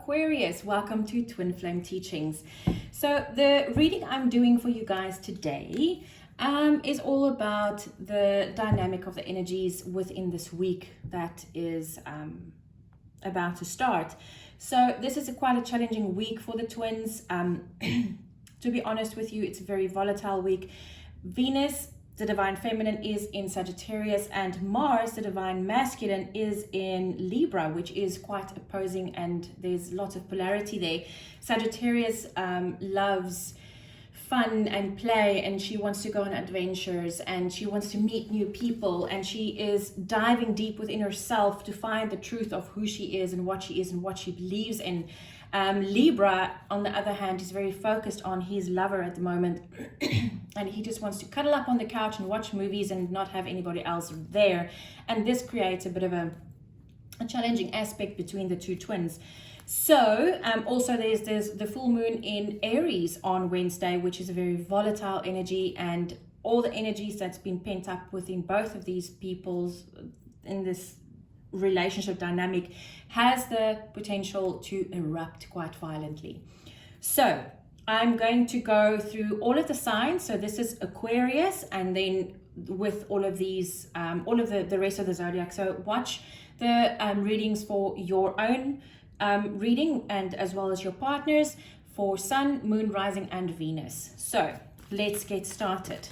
Aquarius, welcome to Twin Flame Teachings. So the reading I'm doing for you guys today is all about the dynamic of the energies within this week that is about to start. So this is quite a challenging week for the twins. To be honest with you, it's a very volatile week. Venus, the divine feminine, is in Sagittarius, and Mars, the divine masculine, is in Libra, which is quite opposing, and there's lots of polarity there. Sagittarius loves fun and play, and she wants to go on adventures, and she wants to meet new people, and she is diving deep within herself to find the truth of who she is and what she believes in. Libra, on the other hand, is very focused on his lover at the moment, and he just wants to cuddle up on the couch and watch movies and not have anybody else there. And this creates a bit of a challenging aspect between the two twins. So also there's the full moon in Aries on Wednesday, which is a very volatile energy, and all the energies that's been pent up within both of these people's in this relationship dynamic has the potential to erupt quite violently. So I'm going to go through all of the signs. So this is Aquarius, and then with all of these all of the rest of the zodiac. So watch the readings for your own reading, and as well as your partners, for Sun, Moon, Rising, and Venus. So let's get started.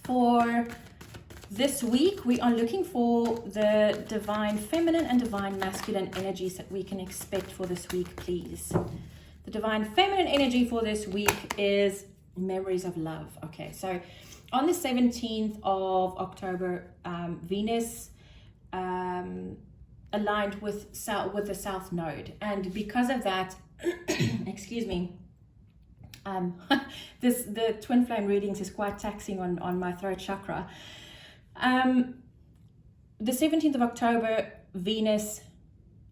For this week, we are looking for the divine feminine and divine masculine energies that we can expect for this week, please. The divine feminine energy for this week is memories of love. Okay, so on the 17th of October, Venus aligned with the South Node, and because of that, excuse me, the twin flame readings is quite taxing on my throat chakra. The 17th of October, Venus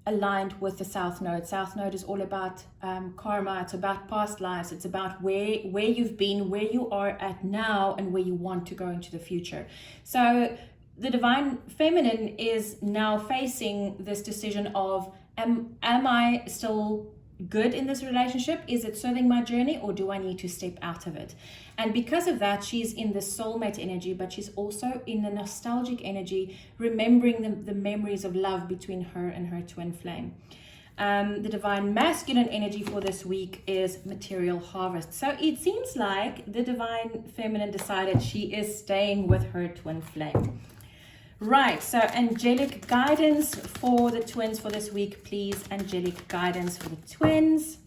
aligned with the South Node. South Node is all about karma. It's about past lives. It's about where you've been, where you are at now, and where you want to go into the future. So the divine feminine is now facing this decision of, am I still good in this relationship? Is it serving my journey, or do I need to step out of it? And because of that, she's in the soulmate energy, but she's also in the nostalgic energy, remembering the memories of love between her and her twin flame. The divine masculine energy for this week is material harvest. So it seems like the divine feminine decided she is staying with her twin flame. Right, so angelic guidance for the twins for this week, please. Angelic guidance for the twins.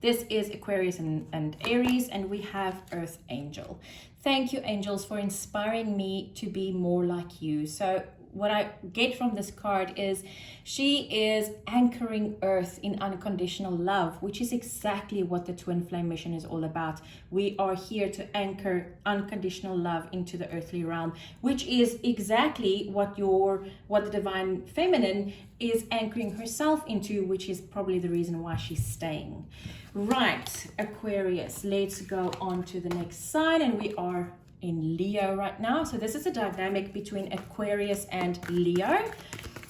This is Aquarius and Aries, and we have Earth Angel. Thank you, angels, for inspiring me to be more like you. So what I get from this card is she is anchoring Earth in unconditional love, which is exactly what the twin flame mission is all about. We are here to anchor unconditional love into the earthly realm, which is exactly what the divine feminine is anchoring herself into, which is probably the reason why she's staying. Right, Aquarius, let's go on to the next sign, and we are in Leo right now. So this is a dynamic between Aquarius and Leo,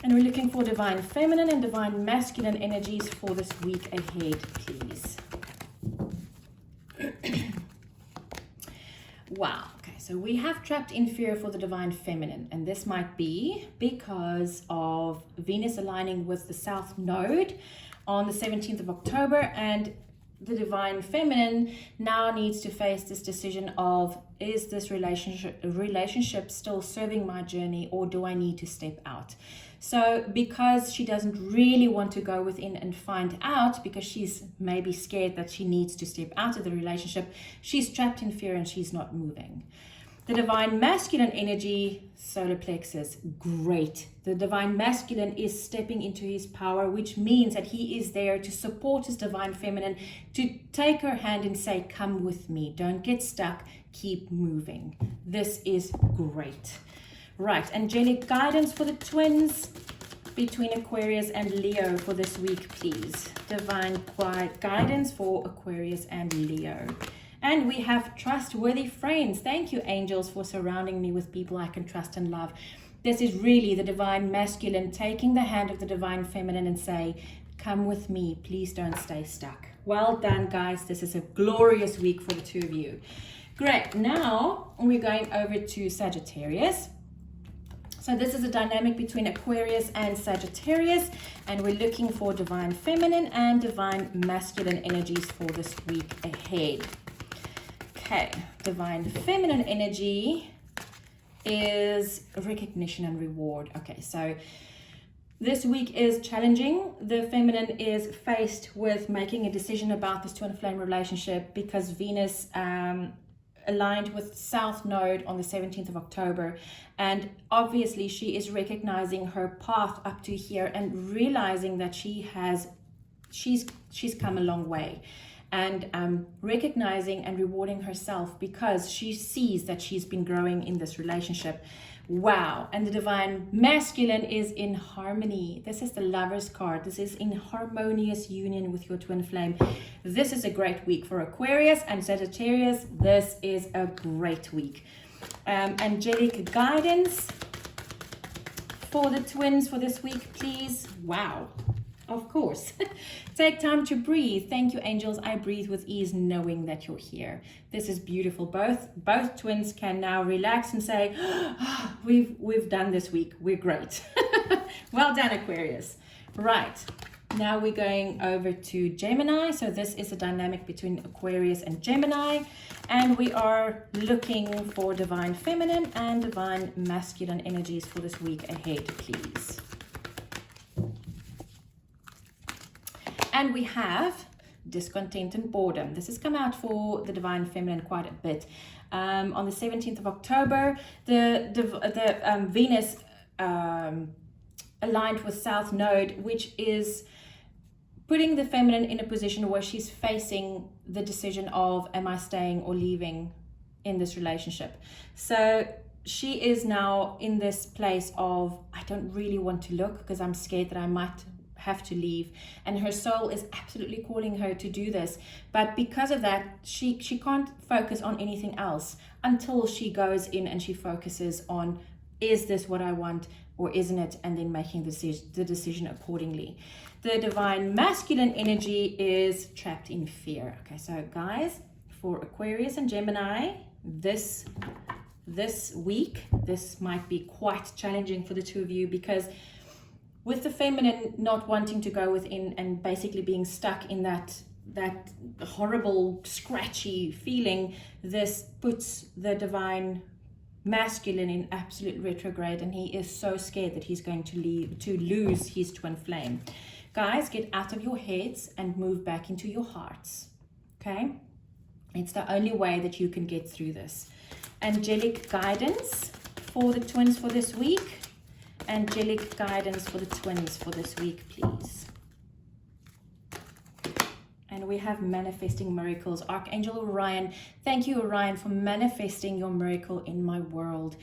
and we're looking for divine feminine and divine masculine energies for this week ahead, please. Wow, okay, so we have trapped in fear for the divine feminine, and this might be because of Venus aligning with the South Node on the 17th of October, and the divine feminine now needs to face this decision of, is this relationship still serving my journey, or do I need to step out? So because she doesn't really want to go within and find out, because she's maybe scared that she needs to step out of the relationship, she's trapped in fear and she's not moving. The divine masculine energy, solar plexus, great. The divine masculine is stepping into his power, which means that he is there to support his divine feminine, to take her hand and say, come with me, don't get stuck, keep moving. This is great. Right, angelic guidance for the twins between Aquarius and Leo for this week, please. Divine guidance for Aquarius and Leo. And we have trustworthy friends. Thank you, angels, for surrounding me with people I can trust and love. this is really the divine masculine taking the hand of the divine feminine and say, come with me, please don't stay stuck. Well done, guys. This is a glorious week for the two of you. Great. Now we're going over to Sagittarius. So this is a dynamic between Aquarius and Sagittarius, and we're looking for divine feminine and divine masculine energies for this week ahead. Okay, divine feminine energy is recognition and reward. Okay, so this week is challenging. The feminine is faced with making a decision about this twin flame relationship because Venus aligned with South Node on the 17th of October. And obviously she is recognizing her path up to here and realizing that she's come a long way. And recognizing and rewarding herself because she sees that she's been growing in this relationship. Wow. And the divine masculine is in harmony. This is the Lover's card. This is in harmonious union with your twin flame. This is a great week for Aquarius and Sagittarius. This is a great week. Angelic guidance for the twins for this week, please. Wow. Of course. Take time to breathe. Thank you, angels. I breathe with ease knowing that you're here. This is beautiful. Both twins can now relax and say, oh, we've done this week. We're great. Well done, Aquarius. Right. Now we're going over to Gemini. So this is a dynamic between Aquarius and Gemini. And we are looking for divine feminine and divine masculine energies for this week ahead, please. And we have discontent and boredom. This has come out for the divine feminine quite a bit. On the 17th of October, the Venus aligned with South Node, which is putting the feminine in a position where she's facing the decision of, am I staying or leaving in this relationship? So she is now in this place of, I don't really want to look because I'm scared that I might have to leave, and her soul is absolutely calling her to do this, but because of that she can't focus on anything else until she goes in and she focuses on, is this what I want or isn't it, and then making the decision accordingly. The divine masculine energy is trapped in fear. Okay, so guys, for Aquarius and Gemini, this week this might be quite challenging for the two of you, because with the feminine not wanting to go within and basically being stuck in that horrible, scratchy feeling, this puts the divine masculine in absolute retrograde, and he is so scared that he's going to lose his twin flame. Guys, get out of your heads and move back into your hearts. Okay? It's the only way that you can get through this. Angelic guidance for the twins for this week. Angelic guidance for the twins for this week, please. And we have manifesting miracles. Archangel Orion. Thank you, Orion, for manifesting your miracle in my world.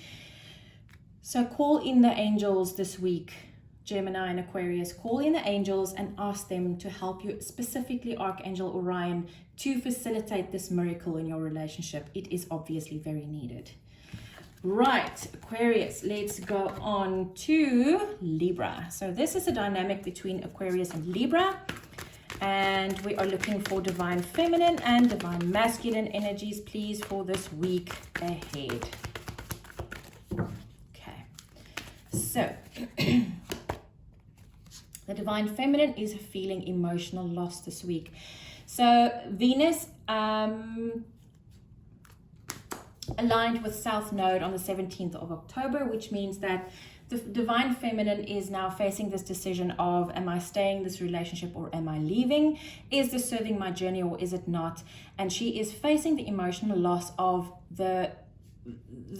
So call in the angels this week, Gemini and Aquarius. Call in the angels and ask them to help you, specifically Archangel Orion, to facilitate this miracle in your relationship. It is obviously very needed. Right, Aquarius, let's go on to Libra. So this is a dynamic between Aquarius and Libra, and we are looking for divine feminine and divine masculine energies, please, for this week ahead. Okay, so the divine feminine is feeling emotional loss this week. So Venus aligned with South Node on the 17th of October, which means that the divine feminine is now facing this decision of, am I staying in this relationship or am I leaving? Is this serving my journey or is it not? And she is facing the emotional loss of the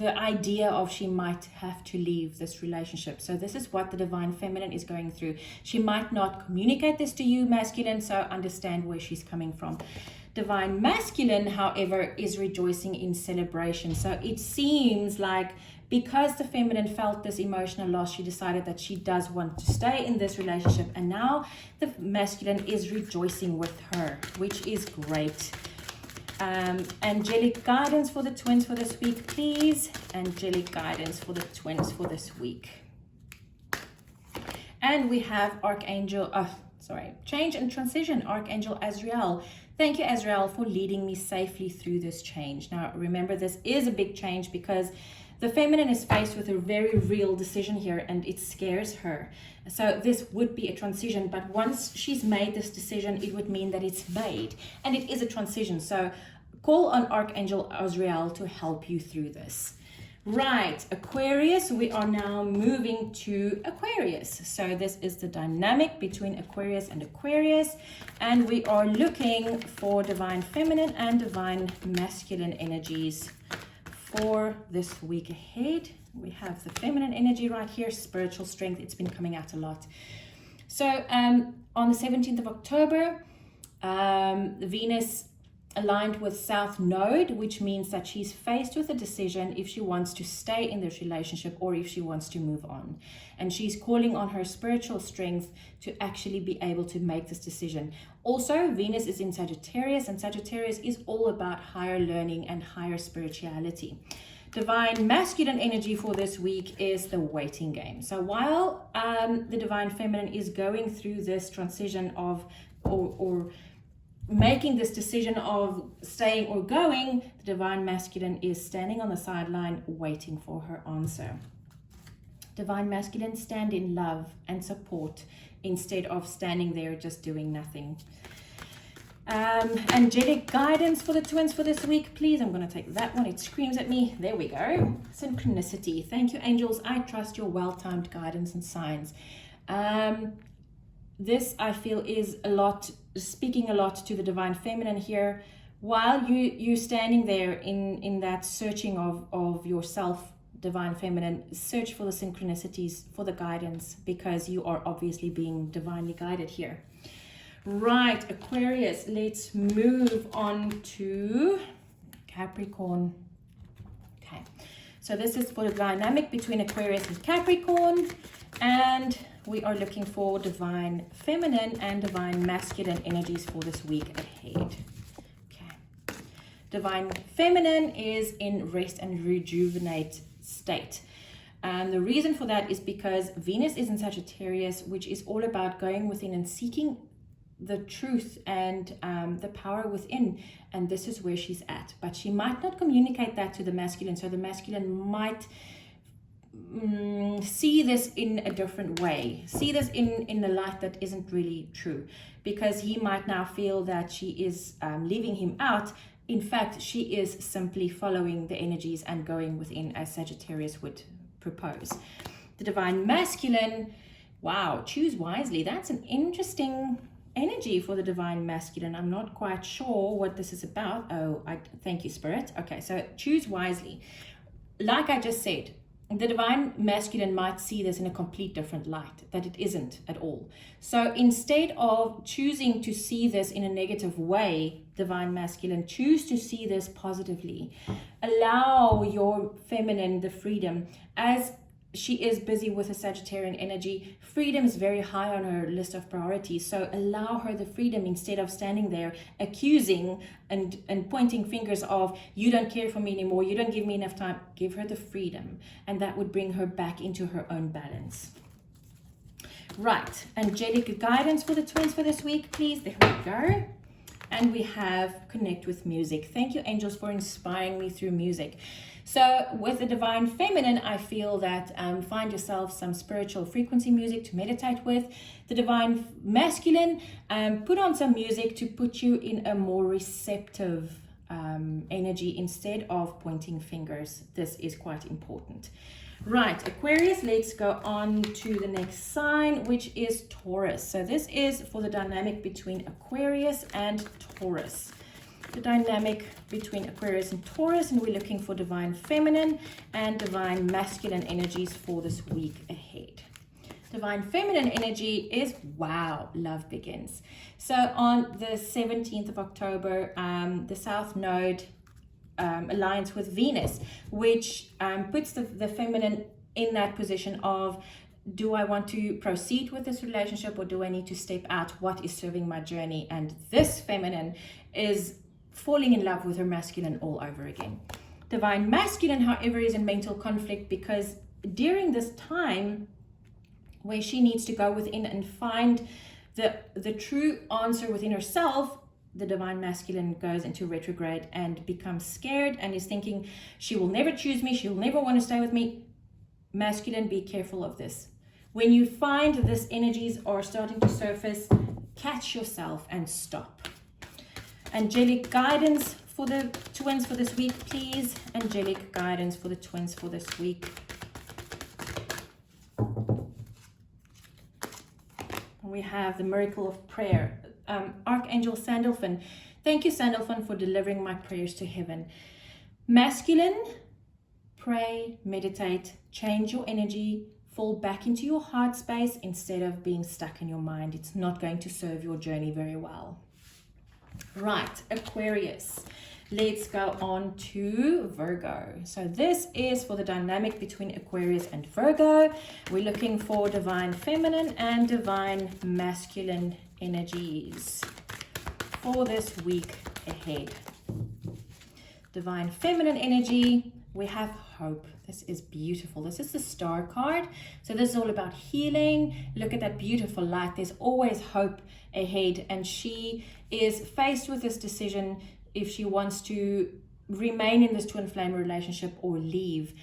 idea of she might have to leave this relationship. So this is what the divine feminine is going through. She might not communicate this to you, masculine, so understand where she's coming from. Divine masculine, however, is rejoicing in celebration. So it seems like because the feminine felt this emotional loss, she decided that she does want to stay in this relationship, and now the masculine is rejoicing with her, which is great. Angelic guidance for the twins for this week, please. Angelic guidance for the twins for this week. And we have change and transition, Archangel Azrael. Thank you, Azrael, for leading me safely through this change. Now, remember, this is a big change because the feminine is faced with a very real decision here and it scares her. So this would be a transition, but once she's made this decision, it would mean that it's made, and it is a transition. So call on Archangel Azrael to help you through this. Right, Aquarius, we are now moving to Aquarius. So this is the dynamic between Aquarius and Aquarius, and we are looking for divine feminine and divine masculine energies for this week ahead. We have the feminine energy right here, spiritual strength. It's been coming out a lot. So on the 17th of October, Venus aligned with South Node, which means that she's faced with a decision if she wants to stay in this relationship or if she wants to move on. And she's calling on her spiritual strength to actually be able to make this decision. Also, Venus is in Sagittarius, and Sagittarius is all about higher learning and higher spirituality. Divine masculine energy for this week is the waiting game. So while the divine feminine is going through this transition of or making this decision of staying or going, the divine masculine is standing on the sideline waiting for her answer. Divine masculine, stand in love and support instead of standing there just doing nothing. Angelic guidance for the twins for this week, please. I'm going to take that one. It screams at me. There we go. Synchronicity. Thank you, angels. I trust your well-timed guidance and signs. This, I feel, is speaking a lot to the divine feminine here. While you're standing there in that searching of yourself, divine feminine, search for the synchronicities, for the guidance, because you are obviously being divinely guided here. Right, Aquarius, let's move on to Capricorn. Okay, so this is for the dynamic between Aquarius and Capricorn, and we are looking for divine feminine and divine masculine energies for this week ahead. Okay. Divine feminine is in rest and rejuvenate state. And the reason for that is because Venus is in Sagittarius, which is all about going within and seeking the truth and the power within. And this is where she's at. But she might not communicate that to the masculine. So the masculine might see this in a different way, see this in the light that isn't really true, because he might now feel that she is leaving him out. In fact, she is simply following the energies and going within, as Sagittarius would propose. The divine masculine, wow, choose wisely. That's an interesting energy for the divine masculine. I'm not quite sure what this is about. Thank you, Spirit. Okay, so choose wisely. Like I just said, the divine masculine might see this in a complete different light, that it isn't at all. So instead of choosing to see this in a negative way, divine masculine, choose to see this positively. Allow your feminine the freedom. As she is busy with a Sagittarian energy, freedom is very high on her list of priorities. So allow her the freedom instead of standing there accusing and pointing fingers of, you don't care for me anymore, you don't give me enough time. Give her the freedom, and that would bring her back into her own balance. Right, angelic guidance for the twins for this week, please. There we go. And we have connect with music. Thank you, angels, for inspiring me through music. So with the divine feminine, I feel that find yourself some spiritual frequency music to meditate with. The divine masculine, put on some music to put you in a more receptive energy instead of pointing fingers. This is quite important. Right, Aquarius, let's go on to the next sign, which is Taurus. So this is for the dynamic between Aquarius and Taurus. The dynamic between Aquarius and Taurus, and we're looking for divine feminine and divine masculine energies for this week ahead. Divine feminine energy is, wow, love begins. So on the 17th of October, the South Node aligns with Venus, which puts the feminine in that position of, do I want to proceed with this relationship or do I need to step out? What is serving my journey? And this feminine is falling in love with her masculine all over again. Divine masculine, however, is in mental conflict because during this time, where she needs to go within and find the true answer within herself, the divine masculine goes into retrograde and becomes scared and is thinking she will never choose me, she will never want to stay with me. Masculine, be careful of this. When you find this energies are starting to surface, catch yourself and stop. Angelic guidance for the twins for this week, please. Angelic guidance for the twins for this week. We have the miracle of prayer. Archangel Sandalphon. Thank you, Sandalphon, for delivering my prayers to heaven. Masculine, pray, meditate, change your energy, fall back into your heart space instead of being stuck in your mind. It's not going to serve your journey very well. Right, Aquarius. Let's go on to Virgo. So this is for the dynamic between Aquarius and Virgo. We're looking for divine feminine and divine masculine energies for this week ahead. Divine feminine energy, we have hope. This is beautiful. This is the star card. So this is all about healing. Look at that beautiful light. There's always hope ahead. And she is faced with this decision if she wants to remain in this twin flame relationship or leave,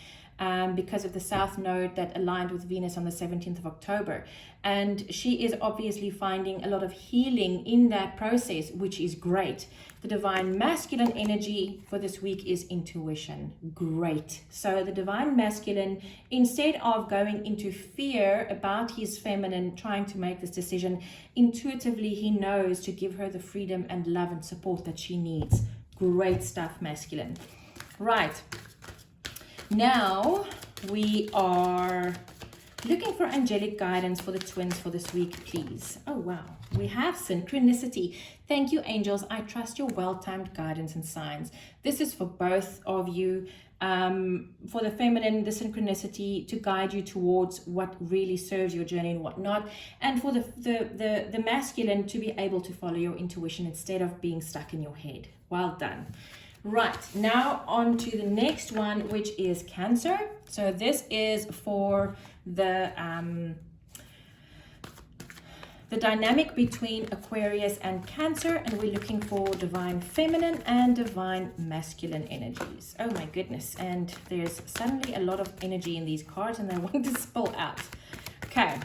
because of the South Node that aligned with Venus on the 17th of October. And she is obviously finding a lot of healing in that process, which is great. The divine masculine energy for this week is intuition. Great. So the divine masculine, instead of going into fear about his feminine trying to make this decision, intuitively he knows to give her the freedom and love and support that she needs. Great stuff, masculine. Right. Now we are looking for angelic guidance for the twins for this week, please. Oh, wow. We have synchronicity. Thank you, angels. I trust your well-timed guidance and signs. This is for both of you. For the feminine, the synchronicity to guide you towards what really serves your journey and what not. And for the masculine, to be able to follow your intuition instead of being stuck in your head. Well done. Right, now on to the next one, which is Cancer. So this is for the dynamic between Aquarius and Cancer, and we're looking for divine feminine and divine masculine energies. Oh my goodness, and there's suddenly a lot of energy in these cards and they want to spill out. Okay.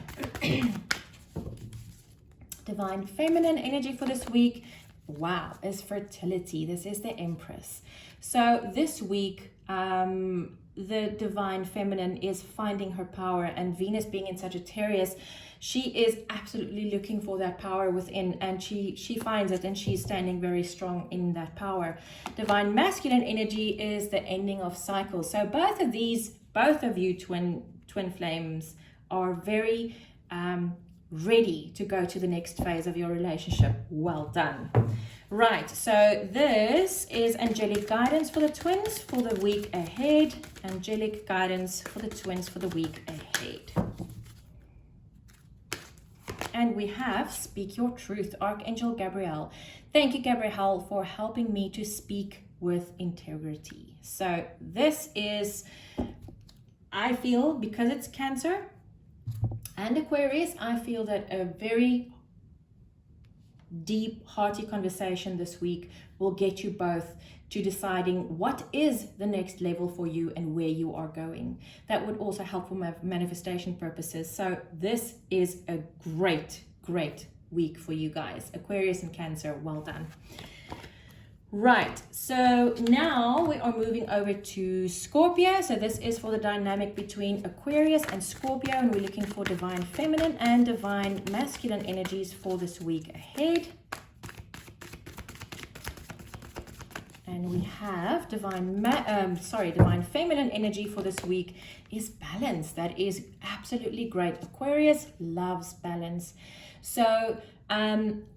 Divine feminine energy for this week, wow, is fertility. This is the Empress. So this week, the divine feminine is finding her power, and Venus being in Sagittarius, she is absolutely looking for that power within, and she finds it, and she's standing very strong in that power. Divine masculine energy is the ending of cycles. So both of you twin flames are very ready to go to the next phase of your relationship. Well done. Right, so this is angelic guidance for the twins for the week ahead. Angelic guidance for the twins for the week ahead. And we have Speak Your Truth, Archangel Gabriel. Thank you, Gabriel, for helping me to speak with integrity. So this is, I feel, because it's Cancer and Aquarius, I feel that a very deep, hearty conversation this week will get you both to deciding what is the next level for you and where you are going. That would also help for manifestation purposes. So this is a great week for you guys. Aquarius and Cancer, well done. Right, so now we are moving over to Scorpio. So this is for the dynamic between Aquarius and Scorpio, and we're looking for divine feminine and divine masculine energies for this week ahead. And we have divine feminine energy for this week is balance. That is absolutely great. Aquarius loves balance. So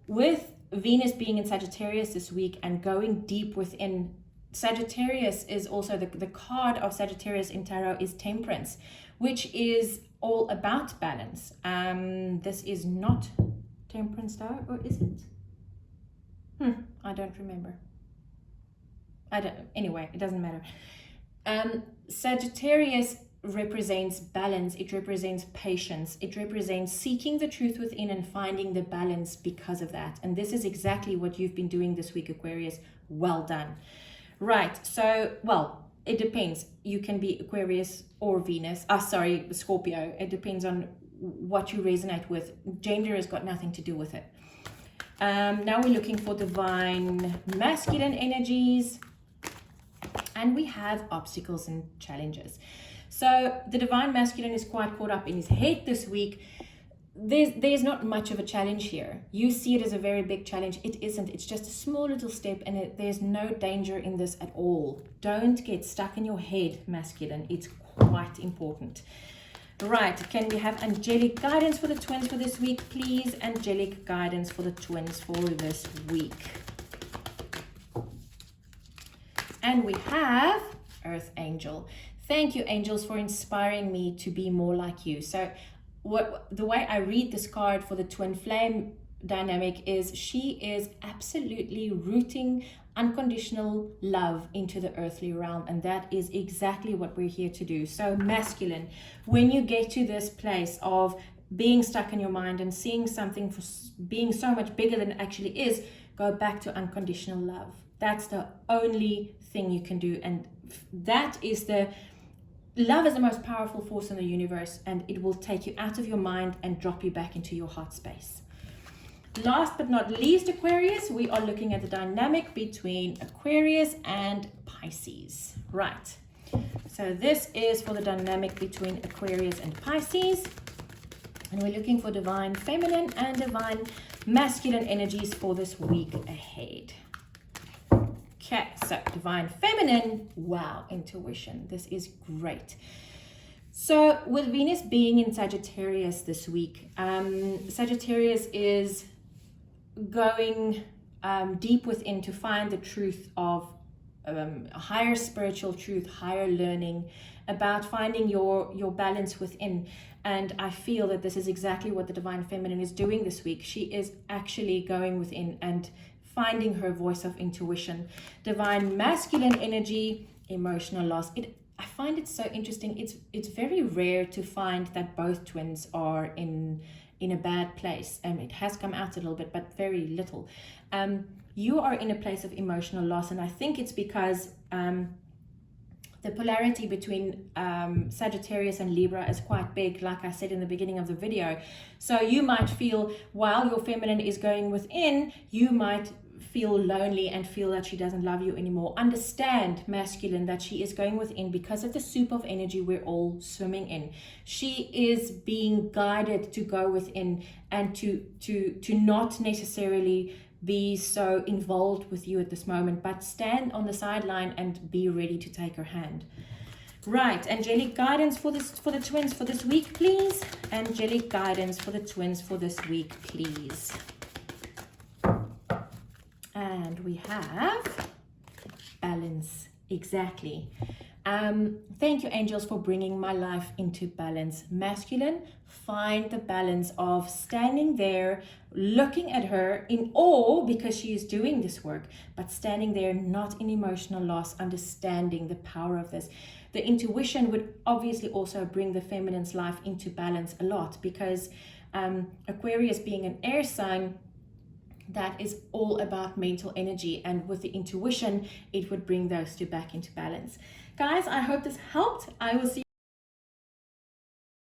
with Venus being in Sagittarius this week and going deep within, Sagittarius is also the card of Sagittarius in tarot is Temperance, which is all about balance. This is not Temperance though, or is it? I don't remember. Anyway, it doesn't matter. Sagittarius represents balance, it represents patience, it represents seeking the truth within and finding the balance because of that. And this is exactly what you've been doing this week, Aquarius. Well done. Right, so, well, it depends. You can be Aquarius or Venus. Scorpio. It depends on what you resonate with. Gender has got nothing to do with it. Now we're looking for divine masculine energies. And we have obstacles and challenges. So the divine masculine is quite caught up in his head this week. There's not much of a challenge here. You see it as a very big challenge. It isn't. It's just a small little step, and there's no danger in this at all. Don't get stuck in your head, masculine. It's quite important. Right, can we have angelic guidance for the twins for this week, please? Angelic guidance for the twins for this week. And we have Earth Angel. Thank you, angels, for inspiring me to be more like you. So the way I read this card for the twin flame dynamic is she is absolutely rooting unconditional love into the earthly realm, and that is exactly what we're here to do. So masculine, when you get to this place of being stuck in your mind and seeing something for being so much bigger than it actually is, go back to unconditional love. That's the only thing you can do, and that is love is the most powerful force in the universe, and it will take you out of your mind and drop you back into your heart space. Last but not least, Aquarius, we are looking at the dynamic between Aquarius and Pisces. Right, so this is for the dynamic between Aquarius and Pisces, and we're looking for divine feminine and divine masculine energies for this week ahead. Okay, so divine feminine, wow, intuition, this is great. So with Venus being in Sagittarius this week, Sagittarius is going deep within to find the truth of a higher spiritual truth, higher learning, about finding your balance within. And I feel that this is exactly what the divine feminine is doing this week. She is actually going within and finding her voice of intuition. Divine masculine energy, emotional loss. I find it so interesting. It's very rare to find that both twins are in a bad place. It has come out a little bit, but very little. You are in a place of emotional loss, and I think it's because the polarity between Sagittarius and Libra is quite big, like I said in the beginning of the video. So you might feel, while your feminine is going within, you might feel lonely and feel that she doesn't love you anymore. Understand, masculine, that she is going within because of the soup of energy we're all swimming in. She is being guided to go within and to not necessarily be so involved with you at this moment, but stand on the sideline and be ready to take her hand. Right, angelic guidance for the twins for this week, please. Angelic guidance for the twins for this week, please. And we have balance, exactly. Thank you, angels, for bringing my life into balance. Masculine, find the balance of standing there, looking at her in awe because she is doing this work, but standing there not in emotional loss, understanding the power of this. The intuition would obviously also bring the feminine's life into balance a lot, because Aquarius being an air sign, that is all about mental energy, and with the intuition it would bring those two back into balance. Guys, I hope this helped. I will see you